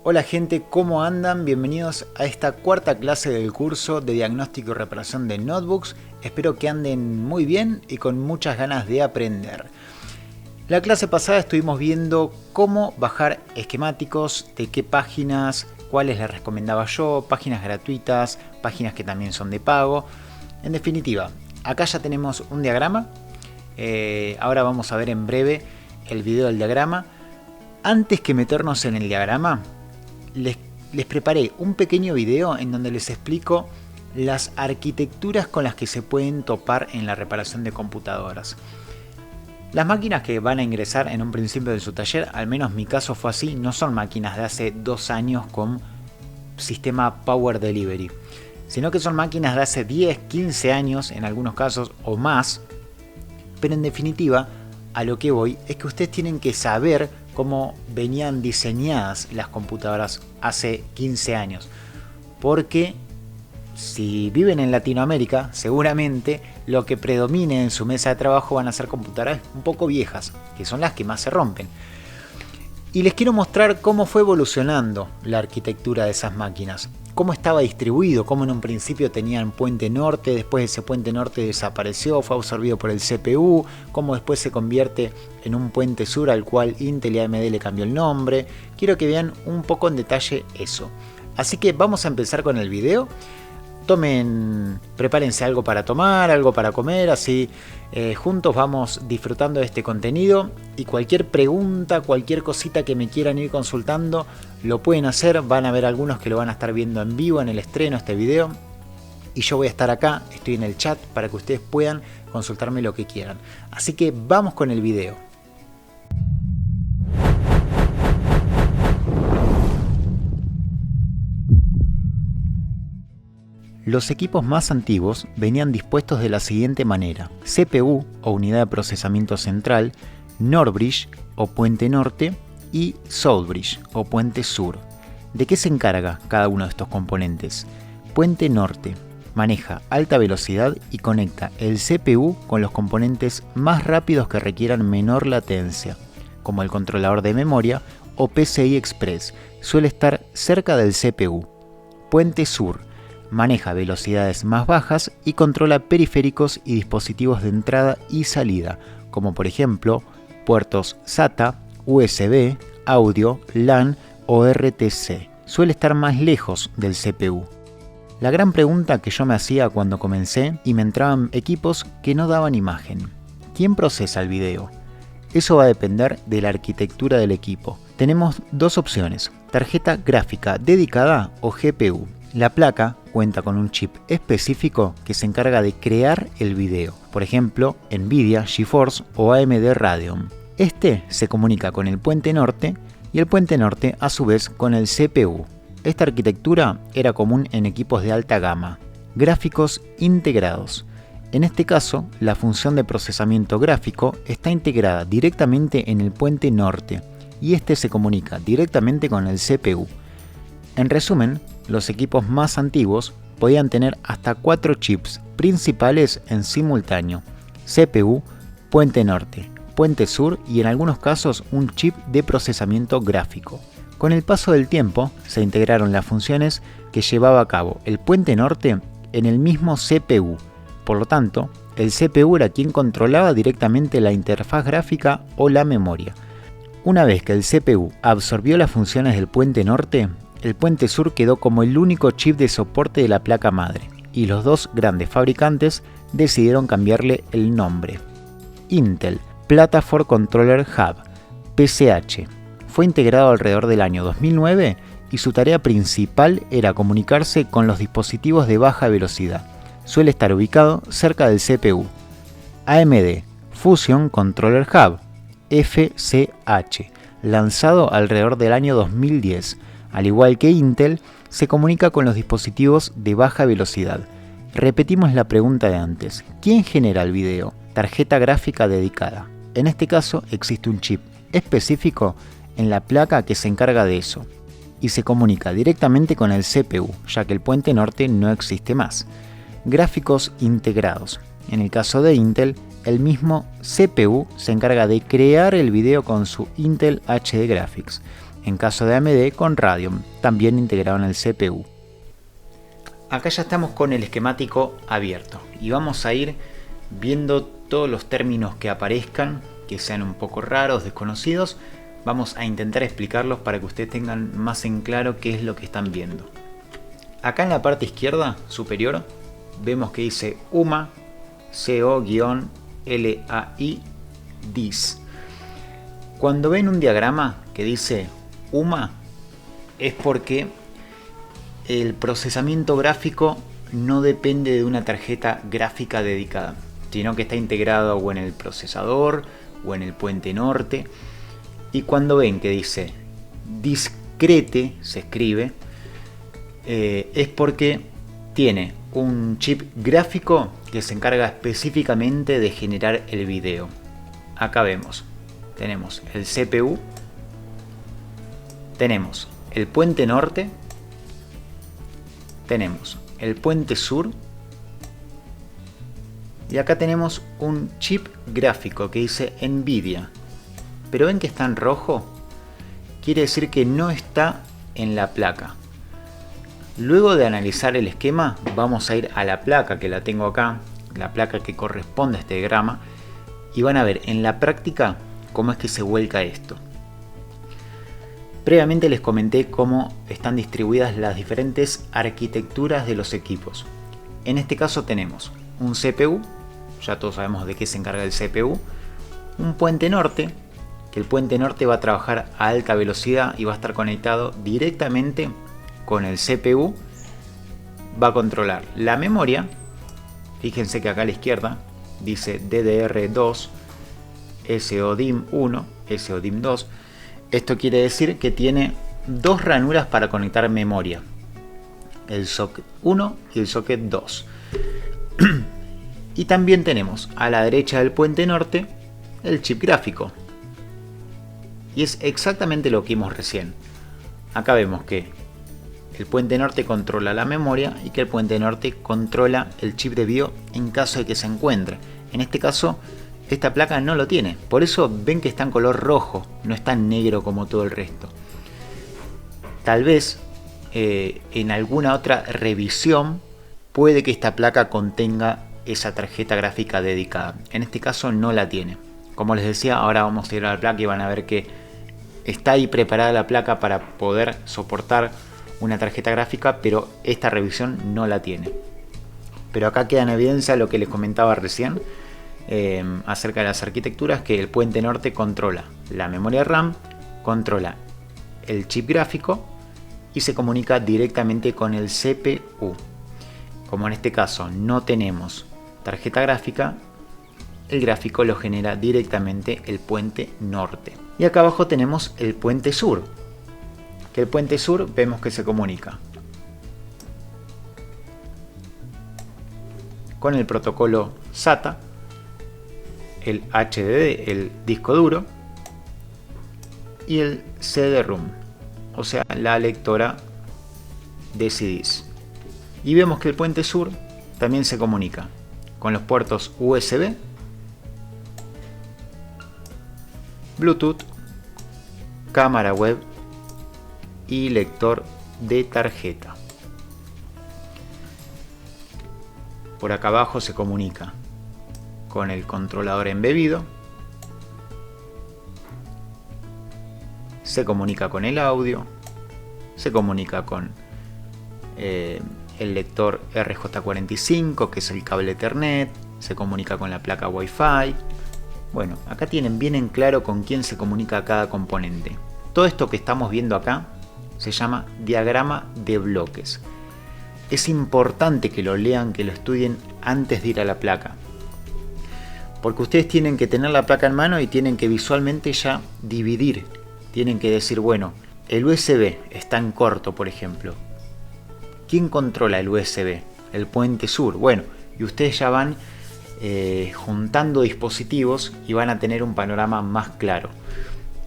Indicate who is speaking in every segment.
Speaker 1: Hola gente, ¿cómo andan? Bienvenidos a esta cuarta clase del curso de diagnóstico y reparación de notebooks. Espero que anden muy bien y con muchas ganas de aprender. La clase pasada estuvimos viendo cómo bajar esquemáticos, de qué páginas, cuáles les recomendaba yo, páginas gratuitas, páginas que también son de pago. En definitiva, acá ya tenemos un diagrama. Ahora vamos a ver en breve el video del diagrama. Antes que meternos en el diagrama, les preparé un pequeño video en donde les explico las arquitecturas con las que se pueden topar en la reparación de computadoras. Las máquinas que van a ingresar en un principio de su taller, al menos mi caso fue así, no son máquinas de hace 2 años con sistema Power Delivery, sino que son máquinas de hace 10, 15 años en algunos casos o más. Pero en definitiva, a lo que voy es que ustedes tienen que saber cómo venían diseñadas las computadoras hace 15 años. Porque si viven en Latinoamérica, seguramente lo que predomine en su mesa de trabajo van a ser computadoras un poco viejas, que son las que más se rompen. Y les quiero mostrar cómo fue evolucionando la arquitectura de esas máquinas. Cómo estaba distribuido, cómo en un principio tenían puente norte, después ese puente norte desapareció, fue absorbido por el CPU, cómo después se convierte en un puente sur al cual Intel y AMD le cambió el nombre. Quiero que vean un poco en detalle eso. Así que vamos a empezar con el video. Prepárense algo para tomar, algo para comer, así juntos vamos disfrutando de este contenido. Y cualquier pregunta, cualquier cosita que me quieran ir consultando, lo pueden hacer. Van a ver algunos que lo van a estar viendo en vivo en el estreno este video. Y yo voy a estar acá, estoy en el chat para que ustedes puedan consultarme lo que quieran. Así que vamos con el video. Los equipos más antiguos venían dispuestos de la siguiente manera: CPU o unidad de procesamiento central, NOR bridge o puente norte y South bridge o puente sur. ¿De qué se encarga cada uno de estos componentes? Puente norte maneja alta velocidad y conecta el CPU con los componentes más rápidos que requieran menor latencia, como el controlador de memoria o PCI Express. Suele estar cerca del CPU. Puente sur maneja velocidades más bajas y controla periféricos y dispositivos de entrada y salida, como por ejemplo puertos SATA, USB, audio, LAN o RTC. Suele estar más lejos del CPU. La gran pregunta que yo me hacía cuando comencé y me entraban equipos que no daban imagen: ¿quién procesa el video? Eso va a depender de la arquitectura del equipo. Tenemos dos opciones: tarjeta gráfica dedicada o GPU. La placa cuenta con un chip específico que se encarga de crear el video, por ejemplo Nvidia GeForce o AMD Radeon. Este se comunica con el puente norte y el puente norte a su vez con el CPU. Esta arquitectura era común en equipos de alta gama. Gráficos integrados. En este caso, la función de procesamiento gráfico está integrada directamente en el puente norte y este se comunica directamente con el CPU. En resumen, los equipos más antiguos podían tener hasta 4 chips principales en simultáneo: CPU, puente norte, puente sur y en algunos casos un chip de procesamiento gráfico. Con el paso del tiempo se integraron las funciones que llevaba a cabo el puente norte en el mismo CPU. Por lo tanto, el CPU era quien controlaba directamente la interfaz gráfica o la memoria. Una vez que el CPU absorbió las funciones del puente norte, el puente sur quedó como el único chip de soporte de la placa madre, y los dos grandes fabricantes decidieron cambiarle el nombre. Intel Platform Controller Hub, PCH, fue integrado alrededor del año 2009 y su tarea principal era comunicarse con los dispositivos de baja velocidad. Suele estar ubicado cerca del CPU. AMD Fusion Controller Hub, FCH, lanzado alrededor del año 2010. Al igual que Intel, se comunica con los dispositivos de baja velocidad. Repetimos la pregunta de antes: ¿quién genera el video? Tarjeta gráfica dedicada. En este caso existe un chip específico en la placa que se encarga de eso y se comunica directamente con el CPU, ya que el puente norte no existe más. Gráficos integrados. En el caso de Intel, el mismo CPU se encarga de crear el video con su Intel HD Graphics. en caso de AMD con Radeon, también integrado en el CPU. Acá ya estamos con el esquemático abierto y vamos a ir viendo todos los términos que aparezcan, que sean un poco raros, desconocidos. Vamos a intentar explicarlos para que ustedes tengan más en claro qué es lo que están viendo. Acá en la parte izquierda superior vemos que dice UMA CO-LAI DIS. Cuando ven un diagrama que dice UMA es porque el procesamiento gráfico no depende de una tarjeta gráfica dedicada, sino que está integrado o en el procesador o en el puente norte. Y cuando ven que dice discrete, se escribe, es porque tiene un chip gráfico que se encarga específicamente de generar el video. Acá vemos, tenemos el CPU, tenemos el puente norte, tenemos el puente sur y acá tenemos un chip gráfico que dice Nvidia. Pero ven que está en rojo, quiere decir que no está en la placa. Luego de analizar el esquema vamos a ir a la placa que la tengo acá, la placa que corresponde a este diagrama, y van a ver en la práctica cómo es que se vuelca esto. Previamente les comenté cómo están distribuidas las diferentes arquitecturas de los equipos. En este caso tenemos un CPU, ya todos sabemos de qué se encarga el CPU, un puente norte, que el puente norte va a trabajar a alta velocidad y va a estar conectado directamente con el CPU, va a controlar la memoria. Fíjense que acá a la izquierda dice DDR2, SODIMM1, SODIMM2. Esto quiere decir que tiene dos ranuras para conectar memoria, el socket 1 y el socket 2. Y también tenemos a la derecha del puente norte el chip gráfico. Y es exactamente lo que vimos recién. Acá vemos que el puente norte controla la memoria y que el puente norte controla el chip de video en caso de que se encuentre. En este caso, esta placa no lo tiene. Por eso ven que está en color rojo, no está en negro como todo el resto. Tal vez en alguna otra revisión puede que esta placa contenga esa tarjeta gráfica dedicada. En este caso no la tiene. Como les decía, ahora vamos a ir a la placa y van a ver que está ahí preparada la placa para poder soportar una tarjeta gráfica, pero esta revisión no la tiene. Pero acá queda en evidencia lo que les comentaba recién acerca de las arquitecturas, que el puente norte controla la memoria RAM, controla el chip gráfico y se comunica directamente con el CPU. Como en este caso no tenemos tarjeta gráfica, el gráfico lo genera directamente el puente norte. Y acá abajo tenemos el puente sur, que el puente sur vemos que se comunica con el protocolo SATA, el HDD, el disco duro, y el CD-ROM, o sea, la lectora de CDs. Y vemos que el puente sur también se comunica con los puertos USB, Bluetooth, cámara web y lector de tarjeta. Por acá abajo se comunica con el controlador embebido, se comunica con el audio, se comunica con el lector RJ45, que es el cable Ethernet, se comunica con la placa Wi-Fi. Bueno, acá tienen bien en claro con quién se comunica cada componente. Todo esto que estamos viendo acá se llama diagrama de bloques. Es importante que lo lean, que lo estudien antes de ir a la placa, porque ustedes tienen que tener la placa en mano y tienen que visualmente ya dividir. Tienen que decir, bueno, el USB está en corto, por ejemplo. ¿Quién controla el USB? El puente sur. Bueno, y ustedes ya van juntando dispositivos y van a tener un panorama más claro.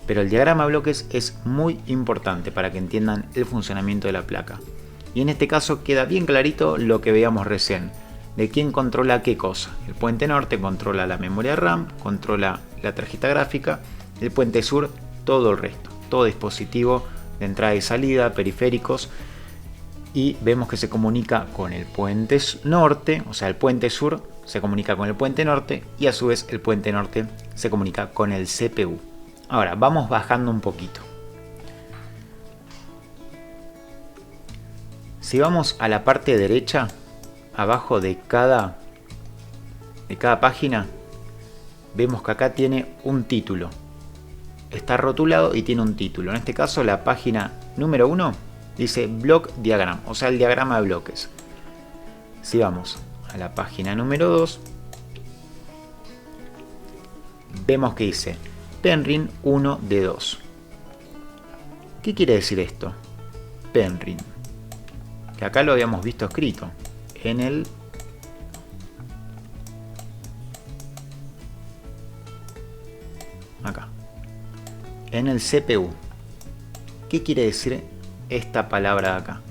Speaker 1: Pero el diagrama de bloques es muy importante para que entiendan el funcionamiento de la placa. Y en este caso queda bien clarito lo que veíamos recién, de quién controla qué cosa. El puente norte controla la memoria RAM, controla la tarjeta gráfica, el puente sur todo el resto. todo dispositivo de entrada y salida, periféricos, y vemos que se comunica con el puente norte, o sea el puente sur se comunica con el puente norte y a su vez el puente norte se comunica con el CPU. Ahora vamos bajando un poquito. Si vamos a la parte derecha, abajo de cada página, vemos que acá tiene un título. Está rotulado y tiene un título. En este caso la página número 1 dice Block Diagram, o sea el diagrama de bloques. Si vamos a la página número 2, vemos que dice Penryn 1 de 2. ¿Qué quiere decir esto? Penryn, que acá lo habíamos visto escrito en el CPU. ¿Qué quiere decir esta palabra de acá?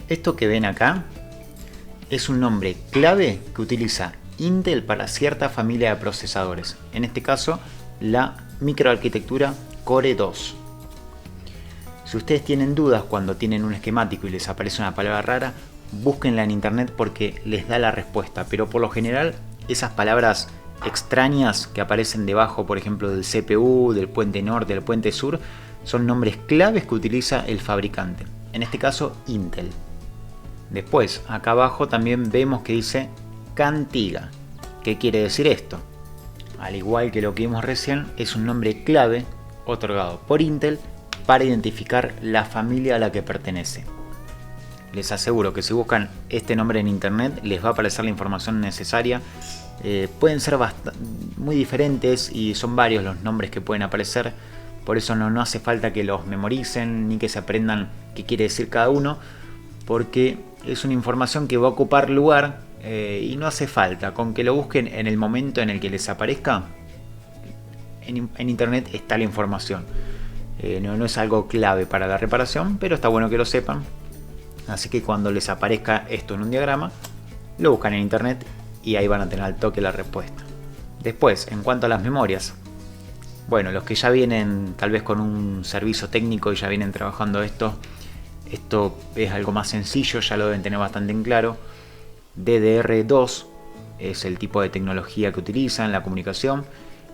Speaker 1: Esto que ven acá es un nombre clave que utiliza Intel para cierta familia de procesadores, en este caso la microarquitectura Core 2. Si ustedes tienen dudas cuando tienen un esquemático y les aparece una palabra rara, búsquenla en internet porque les da la respuesta, pero por lo general esas palabras extrañas que aparecen debajo, por ejemplo del CPU, del puente norte, del puente sur, son nombres claves que utiliza el fabricante, en este caso Intel. Después, acá abajo también vemos que dice Cantiga. ¿Qué quiere decir esto? Al igual que lo que vimos recién, es un nombre clave otorgado por Intel para identificar la familia a la que pertenece. Les aseguro que si buscan este nombre en internet les va a aparecer la información necesaria. Pueden ser muy diferentes y son varios los nombres que pueden aparecer. Por eso no hace falta que los memoricen ni que se aprendan qué quiere decir cada uno, porque es una información que va a ocupar lugar y no hace falta. Con que lo busquen en el momento en el que les aparezca, en internet está la información. No es algo clave para la reparación, pero está bueno que lo sepan. Así que cuando les aparezca esto en un diagrama, lo buscan en internet y ahí van a tener al toque la respuesta. Después, en cuanto a las memorias, bueno, los que ya vienen tal vez con un servicio técnico y ya vienen trabajando esto es algo más sencillo, ya lo deben tener bastante en claro. DDR2 es el tipo de tecnología que utilizan en la comunicación,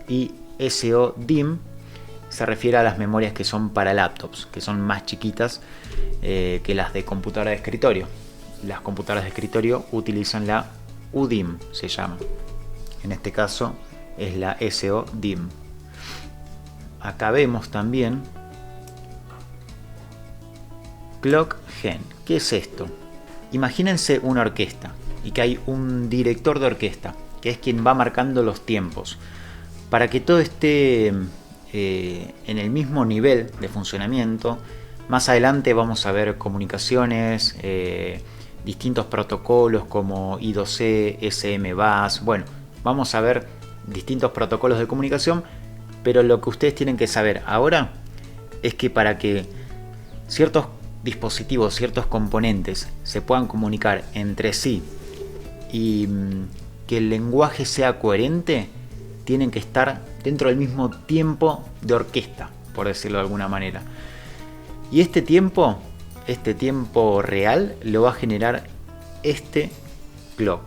Speaker 1: y SODIMM se refiere a las memorias que son para laptops, que son más chiquitas que las de computadora de escritorio. Las computadoras de escritorio utilizan la UDIMM, se llama. En este caso es la SODIMM. Acá vemos también Clock Gen. ¿Qué es esto? Imagínense una orquesta y que hay un director de orquesta, que es quien va marcando los tiempos. Para que todo esté en el mismo nivel de funcionamiento, más adelante vamos a ver comunicaciones, distintos protocolos como I2C, SM-BUS. Bueno, vamos a ver distintos protocolos de comunicación, pero lo que ustedes tienen que saber ahora es que para que ciertos dispositivos, ciertos componentes se puedan comunicar entre sí y que el lenguaje sea coherente, tienen que estar dentro del mismo tiempo de orquesta, por decirlo de alguna manera. Y este tiempo real lo va a generar este clock,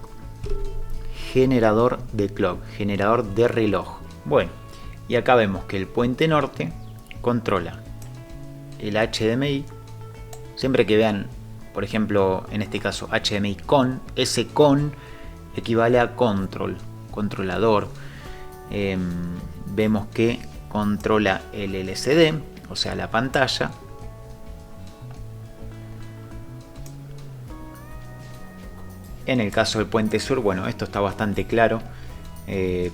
Speaker 1: generador de clock, generador de reloj. Bueno, y acá vemos que el puente norte controla el HDMI. Siempre que vean, por ejemplo, en este caso HDMI con, ese con equivale a control, controlador. Vemos que controla el LCD, o sea la pantalla. En el caso del puente sur, bueno, esto está bastante claro.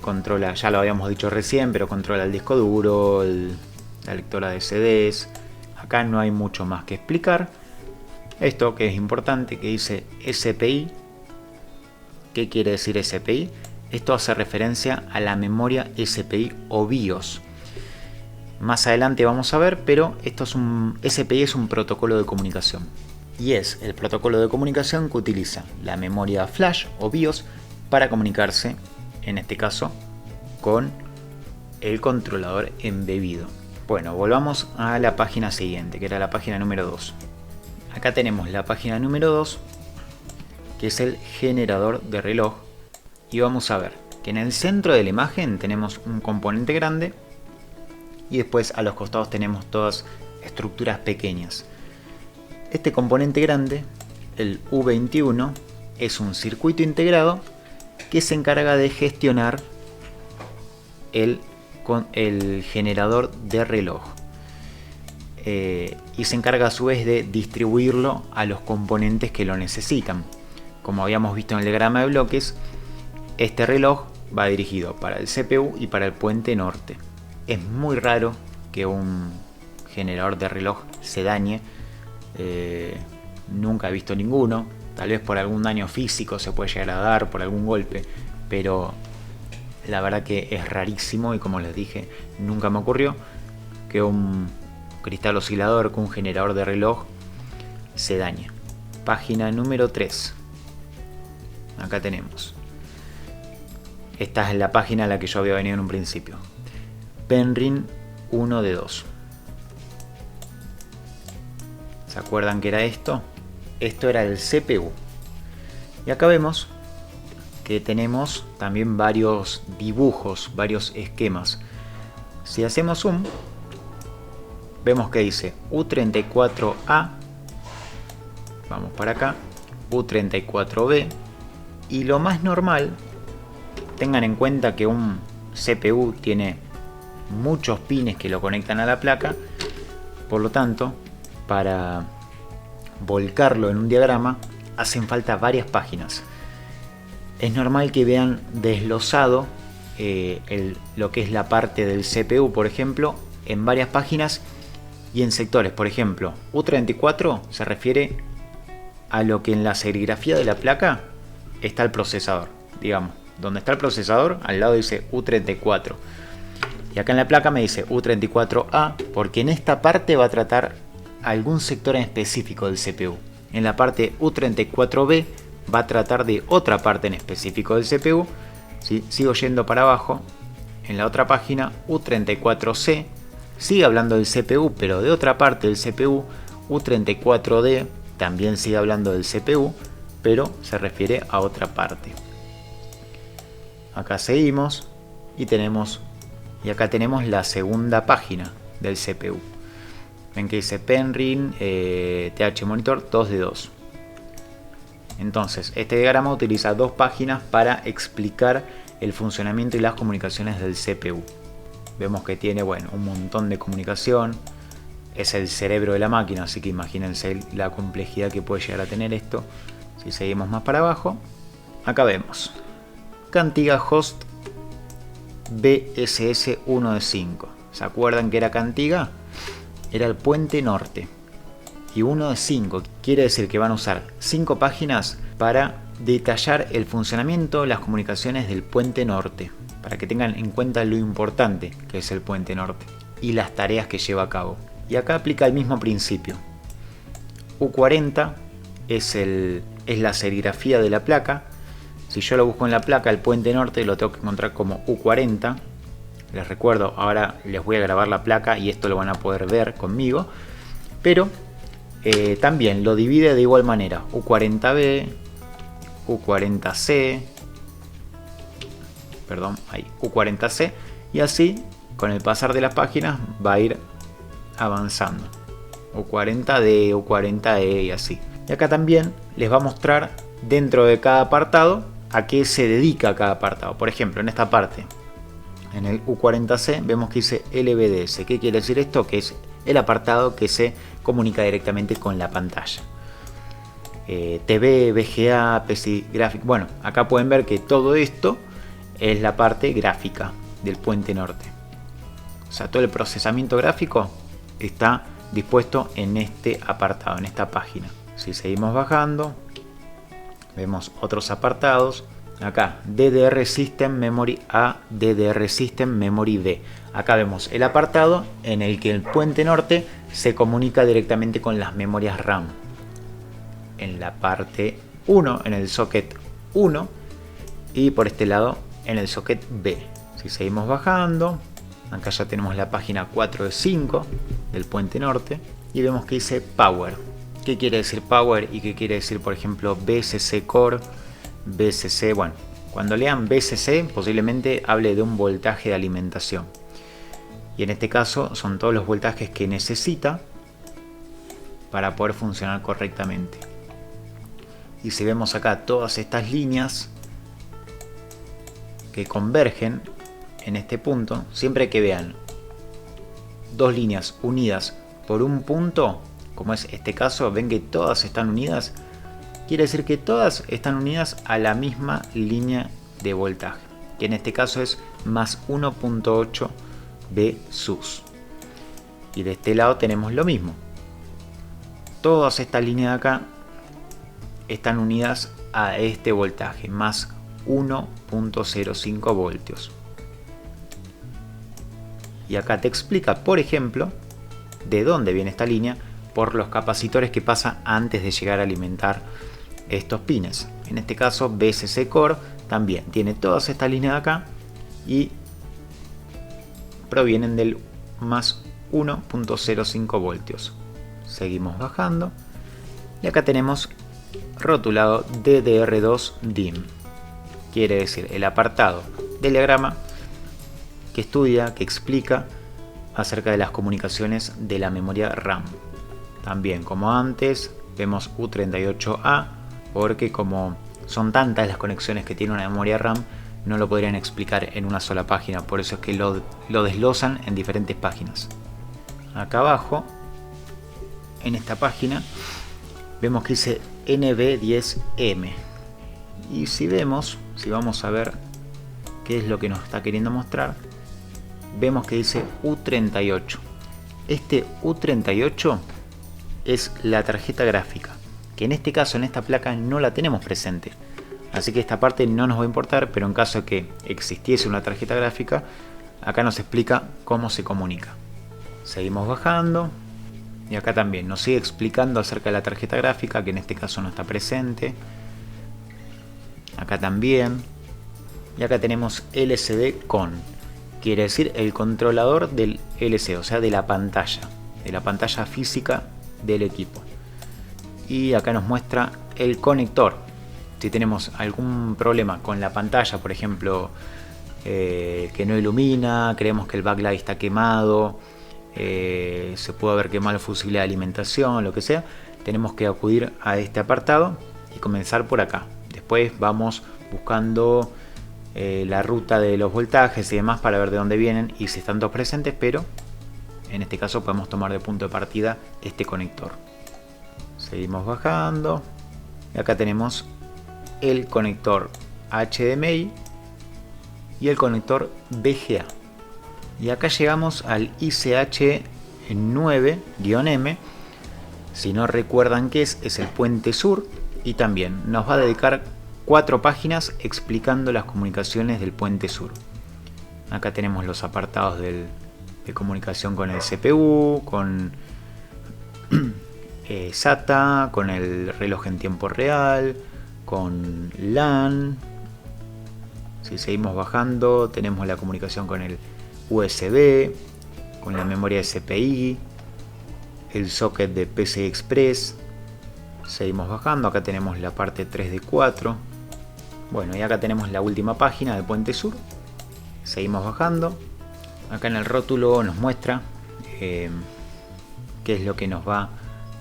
Speaker 1: Controla, ya lo habíamos dicho recién, pero controla el disco duro, la lectora de CDs. Acá no hay mucho más que explicar. Esto que es importante, que dice SPI. ¿Qué quiere decir SPI? Esto hace referencia a la memoria SPI o BIOS. Más adelante vamos a ver, pero SPI es un protocolo de comunicación. Y es el protocolo de comunicación que utiliza la memoria flash o BIOS para comunicarse, en este caso, con el controlador embebido. Bueno, volvamos a la página siguiente, que era la página número 2. Acá tenemos la página número 2, que es el generador de reloj. Y vamos a ver que en el centro de la imagen tenemos un componente grande y después a los costados tenemos todas estructuras pequeñas. Este componente grande, el U21, es un circuito integrado que se encarga de gestionar el generador de reloj y se encarga a su vez de distribuirlo a los componentes que lo necesitan. Como habíamos visto en el diagrama de bloques, este reloj va dirigido para el CPU y para el puente norte. Es muy raro que un generador de reloj se dañe, nunca he visto ninguno. Tal vez por algún daño físico se puede llegar a dar, por algún golpe, pero la verdad que es rarísimo y como les dije, nunca me ocurrió que un cristal oscilador con un generador de reloj se dañe. Página número 3. Acá tenemos. Esta es la página a la que yo había venido en un principio. Penryn 1 de 2. ¿Se acuerdan que era esto? Esto era el CPU. Y acá vemos que tenemos también varios dibujos, varios esquemas. Si hacemos zoom, vemos que dice U34A, vamos para acá, U34B, y lo más normal, tengan en cuenta que un CPU tiene muchos pines que lo conectan a la placa, por lo tanto, para volcarlo en un diagrama hacen falta varias páginas. Es normal que vean desglosado lo que es la parte del CPU, por ejemplo, en varias páginas y en sectores. Por ejemplo, U34 se refiere a lo que en la serigrafía de la placa está el procesador. Digamos, donde está el procesador, al lado dice U34. Y acá en la placa me dice U34A, porque en esta parte va a tratar algún sector en específico del CPU. En la parte U34B va a tratar de otra parte en específico del CPU. ¿Sí? Sigo yendo para abajo. En la otra página, U34C sigue hablando del CPU, pero de otra parte del CPU. U34D también sigue hablando del CPU, pero se refiere a otra parte. Acá seguimos y acá tenemos la segunda página del CPU. Ven que dice Penryn TH Monitor 2 de 2. Entonces, este diagrama utiliza dos páginas para explicar el funcionamiento y las comunicaciones del CPU. Vemos que tiene, bueno, un montón de comunicación. Es el cerebro de la máquina, así que imagínense la complejidad que puede llegar a tener esto. Si seguimos más para abajo, acá vemos Cantiga Host BSS 1 de 5. ¿Se acuerdan que era Cantiga? Era el puente norte. Y 1 de 5 quiere decir que van a usar 5 páginas para detallar el funcionamiento, las comunicaciones del puente norte, para que tengan en cuenta lo importante que es el puente norte y las tareas que lleva a cabo. Y acá aplica el mismo principio. U40 es la serigrafía de la placa. Si yo lo busco en la placa, el puente norte lo tengo que encontrar como U40. Les recuerdo, ahora les voy a grabar la placa y esto lo van a poder ver conmigo. Pero también lo divide de igual manera. U40B, U40C, perdón, ahí, U40C. Y así, con el pasar de las páginas, va a ir avanzando. U40D, U40E y así. Y acá también les va a mostrar dentro de cada apartado a qué se dedica cada apartado. Por ejemplo, en esta parte, en el U40C, vemos que dice LVDS. ¿Qué quiere decir esto? Que es el apartado que se comunica directamente con la pantalla. TV, VGA, PC Graphic. Bueno, acá pueden ver que todo esto es la parte gráfica del puente norte. O sea, todo el procesamiento gráfico está dispuesto en este apartado, en esta página. Si seguimos bajando, vemos otros apartados. Acá, DDR System Memory A, DDR System Memory B. Acá vemos el apartado en el que el puente norte se comunica directamente con las memorias RAM. En la parte 1, en el socket 1, y por este lado en el socket B. Si seguimos bajando, Acá ya tenemos la página 4 de 5 del puente norte y vemos que dice Power. ¿Qué quiere decir Power y qué quiere decir, por ejemplo, BCC Core, BCC? Bueno, cuando lean BCC posiblemente hable de un voltaje de alimentación. Y en este caso son todos los voltajes que necesita para poder funcionar correctamente. Y si vemos acá todas estas líneas que convergen en este punto, siempre que vean dos líneas unidas por un punto, como es este caso, ven que todas están unidas, quiere decir que todas están unidas a la misma línea de voltaje, que en este caso es más 1.8 V sus. Y de este lado tenemos lo mismo. Todas estas líneas de acá están unidas a este voltaje, más 1.05 voltios. Y acá te explica, por ejemplo, de dónde viene esta línea, por los capacitores que pasa antes de llegar a alimentar estos pines. En este caso BCC Core también tiene todas estas líneas de acá y provienen del más 1.05 voltios. Seguimos bajando y acá tenemos rotulado DDR2 DIMM. Quiere decir el apartado del diagrama que estudia, que explica acerca de las comunicaciones de la memoria RAM. También, como antes, vemos U38A, porque como son tantas las conexiones que tiene una memoria RAM, no lo podrían explicar en una sola página, por eso es que lo desglosan en diferentes páginas. Acá abajo, en esta página, vemos que dice NB10M. Y si vamos a ver qué es lo que nos está queriendo mostrar, vemos que dice U38. Este U38 es la tarjeta gráfica, que en este caso en esta placa no la tenemos presente, así que esta parte no nos va a importar, pero en caso de que existiese una tarjeta gráfica, acá nos explica cómo se comunica. Seguimos bajando y acá también nos sigue explicando acerca de la tarjeta gráfica, que en este caso no está presente. Acá también. Y acá tenemos LCD con, quiere decir el controlador del LCD, o sea de la pantalla física del equipo. Y acá nos muestra el conector. Si tenemos algún problema con la pantalla, por ejemplo, que no ilumina, creemos que el backlight está quemado, se puede haber quemado el fusible de alimentación, lo que sea, tenemos que acudir a este apartado y comenzar por acá. Después vamos buscando la ruta de los voltajes y demás para ver de dónde vienen y si están todos presentes, pero en este caso podemos tomar de punto de partida este conector. Seguimos bajando y acá tenemos el conector HDMI y el conector VGA. Y acá llegamos al ICH9-M. Si no recuerdan qué es el puente sur, y también nos va a dedicar 4 páginas explicando las comunicaciones del puente sur. Acá tenemos los apartados de comunicación con el CPU, con SATA, con el reloj en tiempo real, con LAN. Si seguimos bajando, tenemos la comunicación con el USB, con la memoria SPI, el socket de PCI Express. Seguimos bajando, acá tenemos la parte 3 de 4. Bueno, y acá tenemos la última página de Puente Sur. Seguimos bajando. Acá en el rótulo nos muestra qué es lo que nos va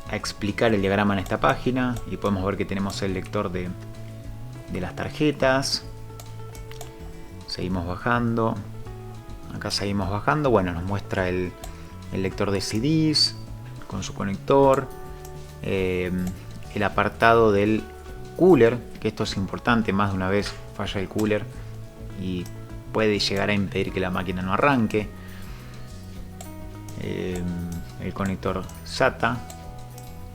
Speaker 1: a explicar el diagrama en esta página. Y podemos ver que tenemos el lector de las tarjetas. Seguimos bajando. Acá seguimos bajando. Bueno, nos muestra el lector de CDs con su conector. El apartado del cooler, que esto es importante, más de una vez falla el cooler y puede llegar a impedir que la máquina no arranque. El conector SATA,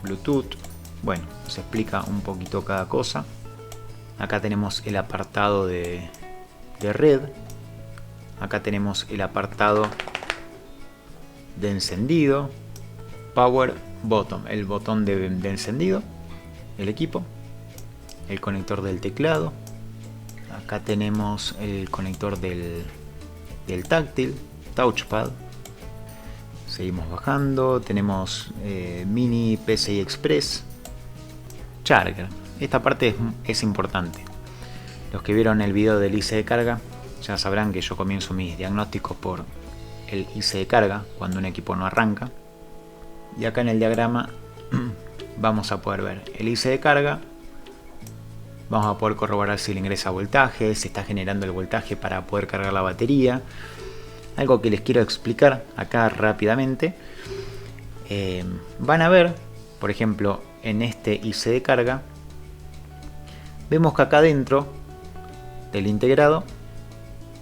Speaker 1: Bluetooth. Bueno, se explica un poquito cada cosa. Acá tenemos el apartado de red. Acá tenemos el apartado de encendido, Power Button, el botón de encendido, el equipo, el conector del teclado. Acá tenemos el conector del táctil, touchpad. Seguimos bajando, tenemos Mini PCI Express, Charger. Esta parte es importante. Los que vieron el video del IC de carga ya sabrán que yo comienzo mis diagnósticos por el IC de carga cuando un equipo no arranca. Y acá en el diagrama vamos a poder ver el IC de carga. Vamos a poder corroborar si le ingresa voltaje, si está generando el voltaje para poder cargar la batería. Algo que les quiero explicar acá rápidamente. Van a ver, por ejemplo, en este IC de carga, vemos que acá dentro del integrado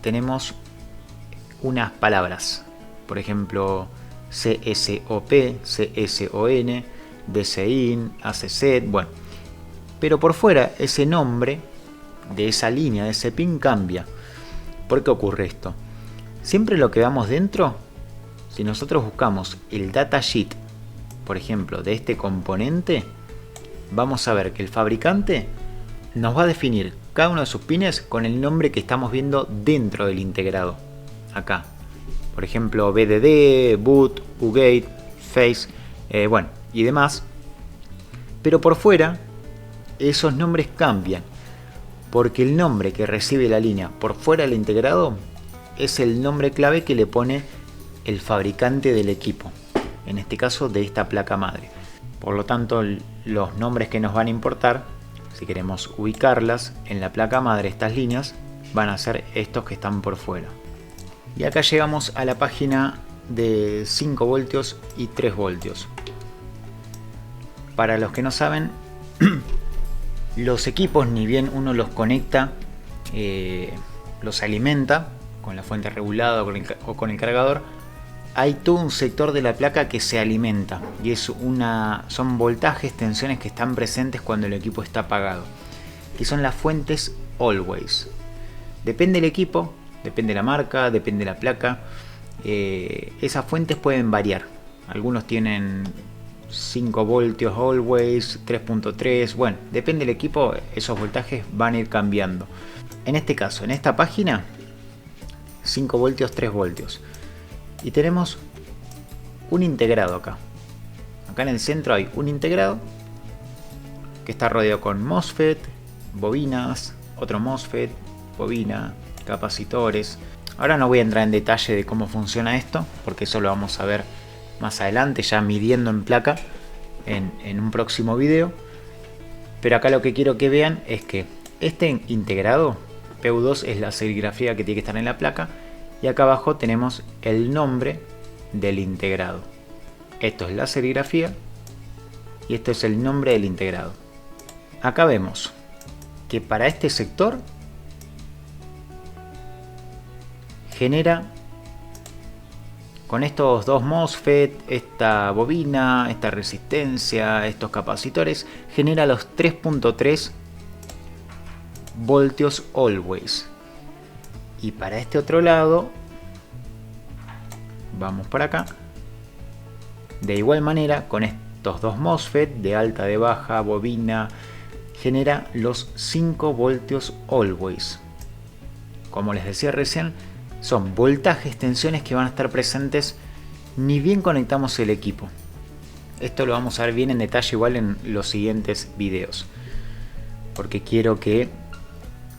Speaker 1: tenemos unas palabras. Por ejemplo, CSOP, CSON, DCIN, ACZ, bueno. Pero por fuera ese nombre de esa línea, de ese pin cambia. ¿Por qué ocurre esto? Siempre lo que veamos dentro, si nosotros buscamos el datasheet, por ejemplo, de este componente, vamos a ver que el fabricante nos va a definir cada uno de sus pines con el nombre que estamos viendo dentro del integrado. Acá, por ejemplo, BDD, boot, UGate, face, bueno, y demás. Pero por fuera, esos nombres cambian, porque el nombre que recibe la línea por fuera del integrado es el nombre clave que le pone el fabricante del equipo, en este caso de esta placa madre. Por lo tanto, los nombres que nos van a importar, si queremos ubicarlas en la placa madre, estas líneas van a ser estos que están por fuera. Y acá llegamos a la página de 5 voltios y 3 voltios. Para los que no saben, los equipos, ni bien uno los conecta, los alimenta con la fuente regulada o con el cargador, hay todo un sector de la placa que se alimenta y son voltajes, tensiones que están presentes cuando el equipo está apagado, que son las fuentes always. Depende del equipo, depende de la marca, depende de la placa, esas fuentes pueden variar. Algunos tienen 5 voltios always, 3.3, bueno, depende del equipo, esos voltajes van a ir cambiando. En este caso, en esta página, 5 voltios, 3 voltios. Y tenemos un integrado acá. Acá en el centro hay un integrado que está rodeado con MOSFET, bobinas, otro MOSFET, bobina, capacitores. Ahora no voy a entrar en detalle de cómo funciona esto, porque eso lo vamos a ver más adelante, ya midiendo en placa en un próximo video. Pero acá lo que quiero que vean es que este integrado PU2 es la serigrafía que tiene que estar en la placa, y acá abajo tenemos el nombre del integrado. Esto es la serigrafía y esto es el nombre del integrado. Acá vemos que para este sector genera, con estos dos MOSFET, esta bobina, esta resistencia, estos capacitores, genera los 3.3 voltios always. Y para este otro lado, vamos para acá, de igual manera con estos dos MOSFET de alta, de baja, bobina, genera los 5 voltios always. Como les decía recién, son voltajes, tensiones que van a estar presentes ni bien conectamos el equipo. Esto lo vamos a ver bien en detalle igual en los siguientes videos, porque quiero que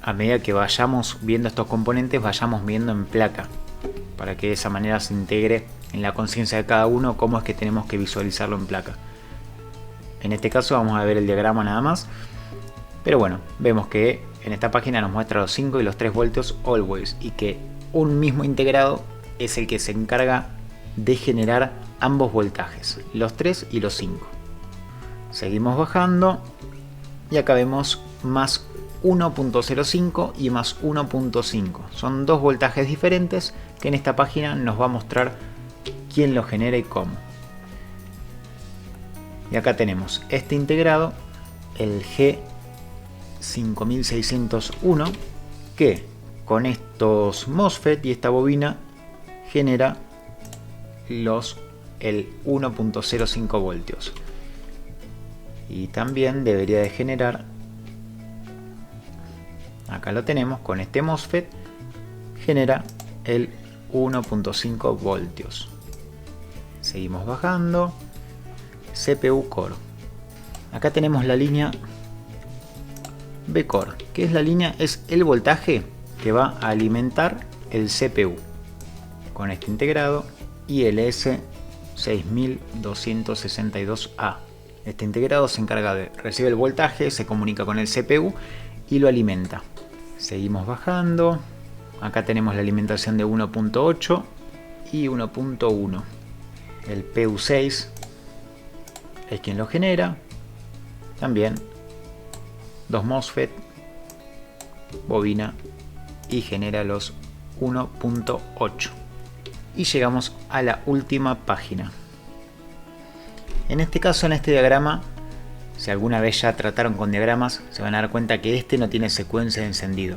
Speaker 1: a medida que vayamos viendo estos componentes vayamos viendo en placa, para que de esa manera se integre en la conciencia de cada uno cómo es que tenemos que visualizarlo en placa. En este caso vamos a ver el diagrama nada más, pero bueno, vemos que en esta página nos muestra los 5 y los 3 voltios always, y que un mismo integrado es el que se encarga de generar ambos voltajes, los 3 y los 5. Seguimos bajando y acá vemos más 1.05 y más 1.5. Son dos voltajes diferentes que en esta página nos va a mostrar quién lo genera y cómo. Y acá tenemos este integrado, el G5601, que con estos MOSFET y esta bobina genera el 1.05 voltios. Y también debería de generar, acá lo tenemos, con este MOSFET genera el 1.5 voltios. Seguimos bajando. CPU Core. Acá tenemos la línea B Core, que es es el voltaje que va a alimentar el CPU con este integrado ILS 6262A. Este integrado se encarga de recibir el voltaje, se comunica con el CPU y lo alimenta. Seguimos bajando. Acá tenemos la alimentación de 1.8 y 1.1. El PU6 es quien lo genera. También 2 MOSFET, bobina y genera los 1.8. Y llegamos a la última página. En este caso, en este diagrama, si alguna vez ya trataron con diagramas, se van a dar cuenta que este no tiene secuencia de encendido.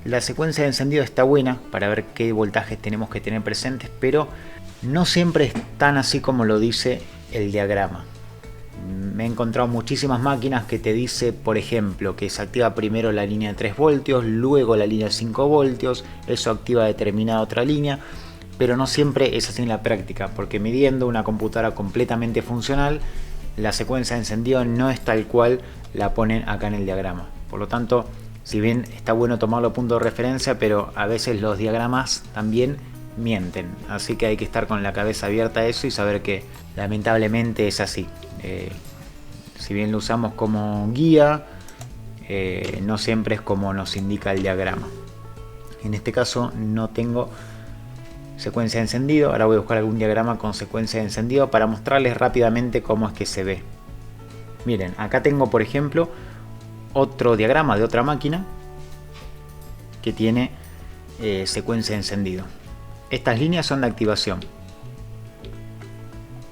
Speaker 1: La secuencia de encendido está buena para ver qué voltajes tenemos que tener presentes, pero no siempre es tan así como lo dice el diagrama. Me he encontrado muchísimas máquinas que te dice, por ejemplo, que se activa primero la línea de 3 voltios, luego la línea de 5 voltios, eso activa determinada otra línea, pero no siempre es así en la práctica, porque midiendo una computadora completamente funcional, la secuencia de encendido no es tal cual la ponen acá en el diagrama. Por lo tanto, si bien está bueno tomarlo punto de referencia, pero a veces los diagramas también mienten, así que hay que estar con la cabeza abierta a eso y saber que lamentablemente es así. Si bien lo usamos como guía, no siempre es como nos indica el diagrama. En este caso no tengo secuencia de encendido. Ahora voy a buscar algún diagrama con secuencia de encendido para mostrarles rápidamente cómo es que se ve. Miren, acá tengo por ejemplo otro diagrama de otra máquina que tiene secuencia de encendido. Estas líneas son de activación.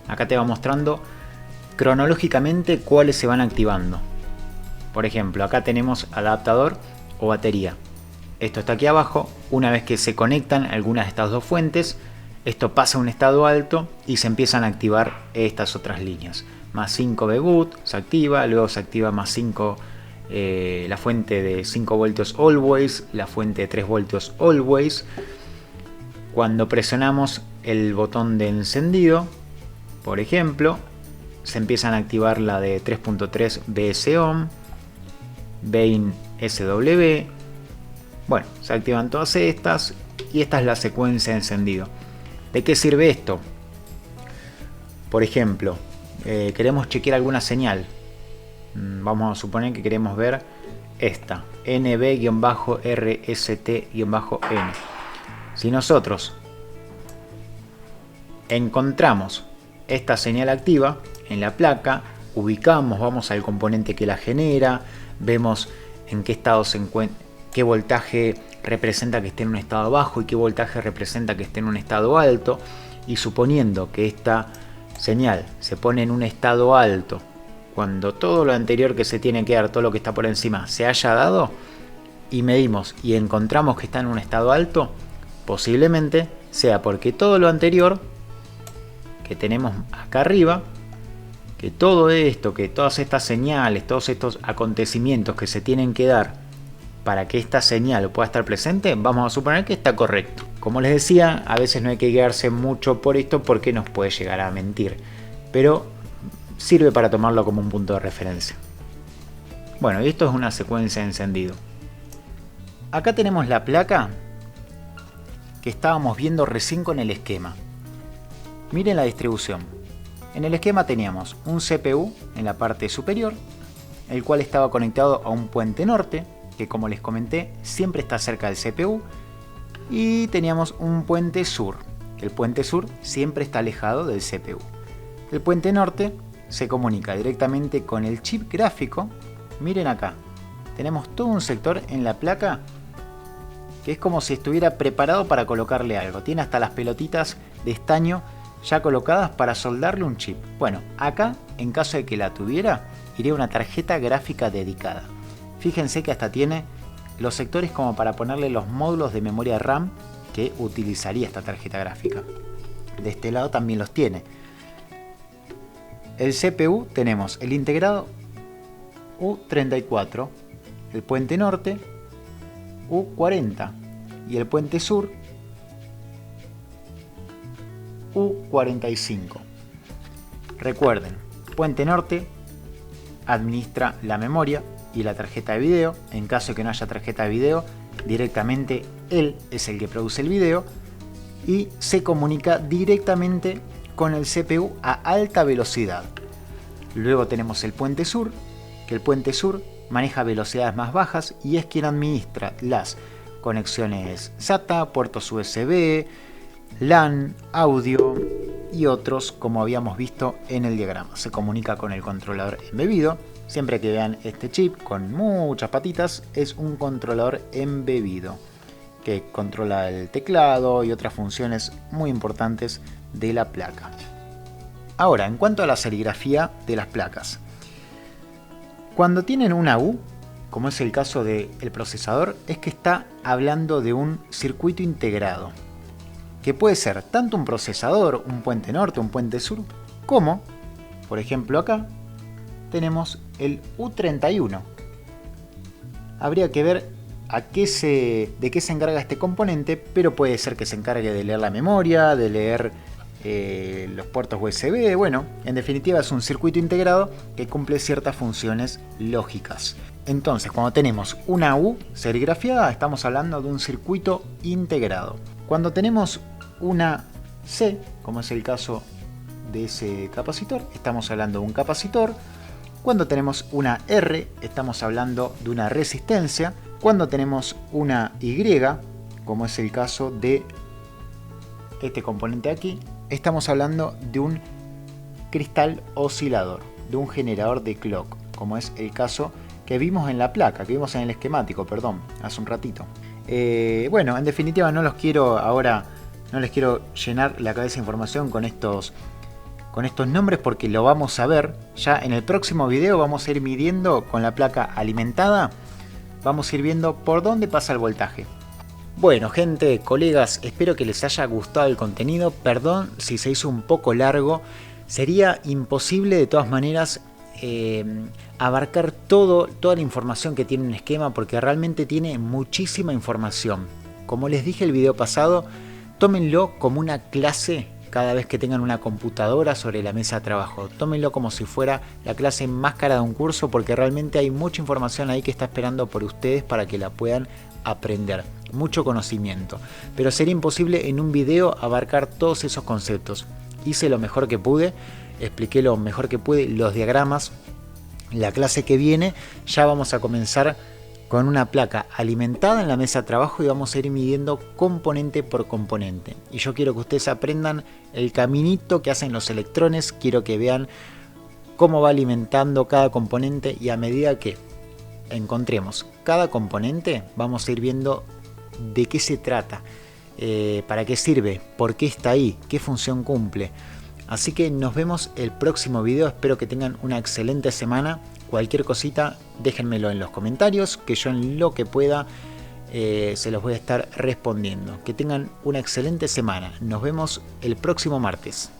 Speaker 1: Acá te va mostrando cronológicamente cuáles se van activando. Por ejemplo, acá tenemos adaptador o batería. Esto está aquí abajo. Una vez que se conectan algunas de estas dos fuentes, esto pasa a un estado alto y se empiezan a activar estas otras líneas. Más 5 Bboot se activa, luego se activa más 5 la fuente de 5 voltios always, la fuente de 3 voltios always. Cuando presionamos el botón de encendido, por ejemplo, se empiezan a activar la de 3.3 BSOM, Bain SW. Bueno, se activan todas estas y esta es la secuencia de encendido. ¿De qué sirve esto? Por ejemplo, queremos chequear alguna señal. Vamos a suponer que queremos ver esta, NB-RST-N. Si nosotros encontramos esta señal activa en la placa, ubicamos, vamos al componente que la genera, vemos en qué estado se encuentra, qué voltaje representa que esté en un estado bajo y qué voltaje representa que esté en un estado alto, y suponiendo que esta señal se pone en un estado alto cuando todo lo anterior que se tiene que dar, todo lo que está por encima, se haya dado, y medimos y encontramos que está en un estado alto, posiblemente sea porque todo lo anterior que tenemos acá arriba, que todo esto, que todas estas señales, todos estos acontecimientos que se tienen que dar para que esta señal pueda estar presente, vamos a suponer que está correcto. Como les decía, a veces no hay que guiarse mucho por esto porque nos puede llegar a mentir, pero sirve para tomarlo como un punto de referencia. Bueno, y esto es una secuencia de encendido. Acá tenemos la placa que estábamos viendo recién con el esquema. Miren la distribución. En el esquema teníamos un CPU en la parte superior, el cual estaba conectado a un puente norte, que como les comenté, siempre está cerca del CPU, y teníamos un puente sur. El puente sur siempre está alejado del CPU. El puente norte se comunica directamente con el chip gráfico. Miren acá, tenemos todo un sector en la placa que es como si estuviera preparado para colocarle algo. Tiene hasta las pelotitas de estaño ya colocadas para soldarle un chip. Bueno, acá, en caso de que la tuviera, iría una tarjeta gráfica dedicada. Fíjense que hasta tiene los sectores como para ponerle los módulos de memoria RAM que utilizaría esta tarjeta gráfica. De este lado también los tiene. El CPU tenemos el integrado U34, el puente norte U40 y el puente sur 45. Recuerden, Puente Norte administra la memoria y la tarjeta de video. En caso de que no haya tarjeta de video, directamente él es el que produce el video y se comunica directamente con el CPU a alta velocidad. Luego tenemos el Puente Sur, que el Puente Sur maneja velocidades más bajas y es quien administra las conexiones SATA, puertos USB, LAN, audio y otros, como habíamos visto en el diagrama. Se comunica con el controlador embebido. Siempre que vean este chip con muchas patitas, es un controlador embebido que controla el teclado y otras funciones muy importantes de la placa. Ahora, en cuanto a la serigrafía de las placas, cuando tienen una U, como es el caso del procesador, es que está hablando de un circuito integrado, que puede ser tanto un procesador, un puente norte, un puente sur, como, por ejemplo acá, tenemos el U31. Habría que ver de qué se encarga este componente, pero puede ser que se encargue de leer la memoria, de leer los puertos USB. Bueno, en definitiva es un circuito integrado que cumple ciertas funciones lógicas. Entonces, cuando tenemos una U serigrafiada, estamos hablando de un circuito integrado. Cuando tenemos una C, como es el caso de ese capacitor, estamos hablando de un capacitor. Cuando tenemos una R, estamos hablando de una resistencia. Cuando tenemos una Y, como es el caso de este componente aquí, estamos hablando de un cristal oscilador, de un generador de clock, como es el caso que vimos en la placa, que vimos en el esquemático, perdón, hace un ratito. Bueno, en definitiva no les quiero llenar la cabeza de información con estos nombres, porque lo vamos a ver ya en el próximo video. Vamos a ir midiendo con la placa alimentada, vamos a ir viendo por dónde pasa el voltaje. Bueno, gente, colegas, espero que les haya gustado el contenido. Perdón si se hizo un poco largo. Sería imposible de todas maneras abarcar toda la información que tiene un esquema, porque realmente tiene muchísima información. Como les dije el video pasado, tómenlo como una clase cada vez que tengan una computadora sobre la mesa de trabajo. Tómenlo como si fuera la clase más cara de un curso, porque realmente hay mucha información ahí que está esperando por ustedes para que la puedan aprender. Mucho conocimiento. Pero sería imposible en un video abarcar todos esos conceptos. Hice lo mejor que pude, expliqué lo mejor que pude, los diagramas. La clase que viene ya vamos a comenzar con una placa alimentada en la mesa de trabajo y vamos a ir midiendo componente por componente. Y yo quiero que ustedes aprendan el caminito que hacen los electrones, quiero que vean cómo va alimentando cada componente, y a medida que encontremos cada componente vamos a ir viendo de qué se trata, para qué sirve, por qué está ahí, qué función cumple. Así que nos vemos el próximo video, espero que tengan una excelente semana. Cualquier cosita déjenmelo en los comentarios, que yo en lo que pueda se los voy a estar respondiendo. Que tengan una excelente semana, nos vemos el próximo martes.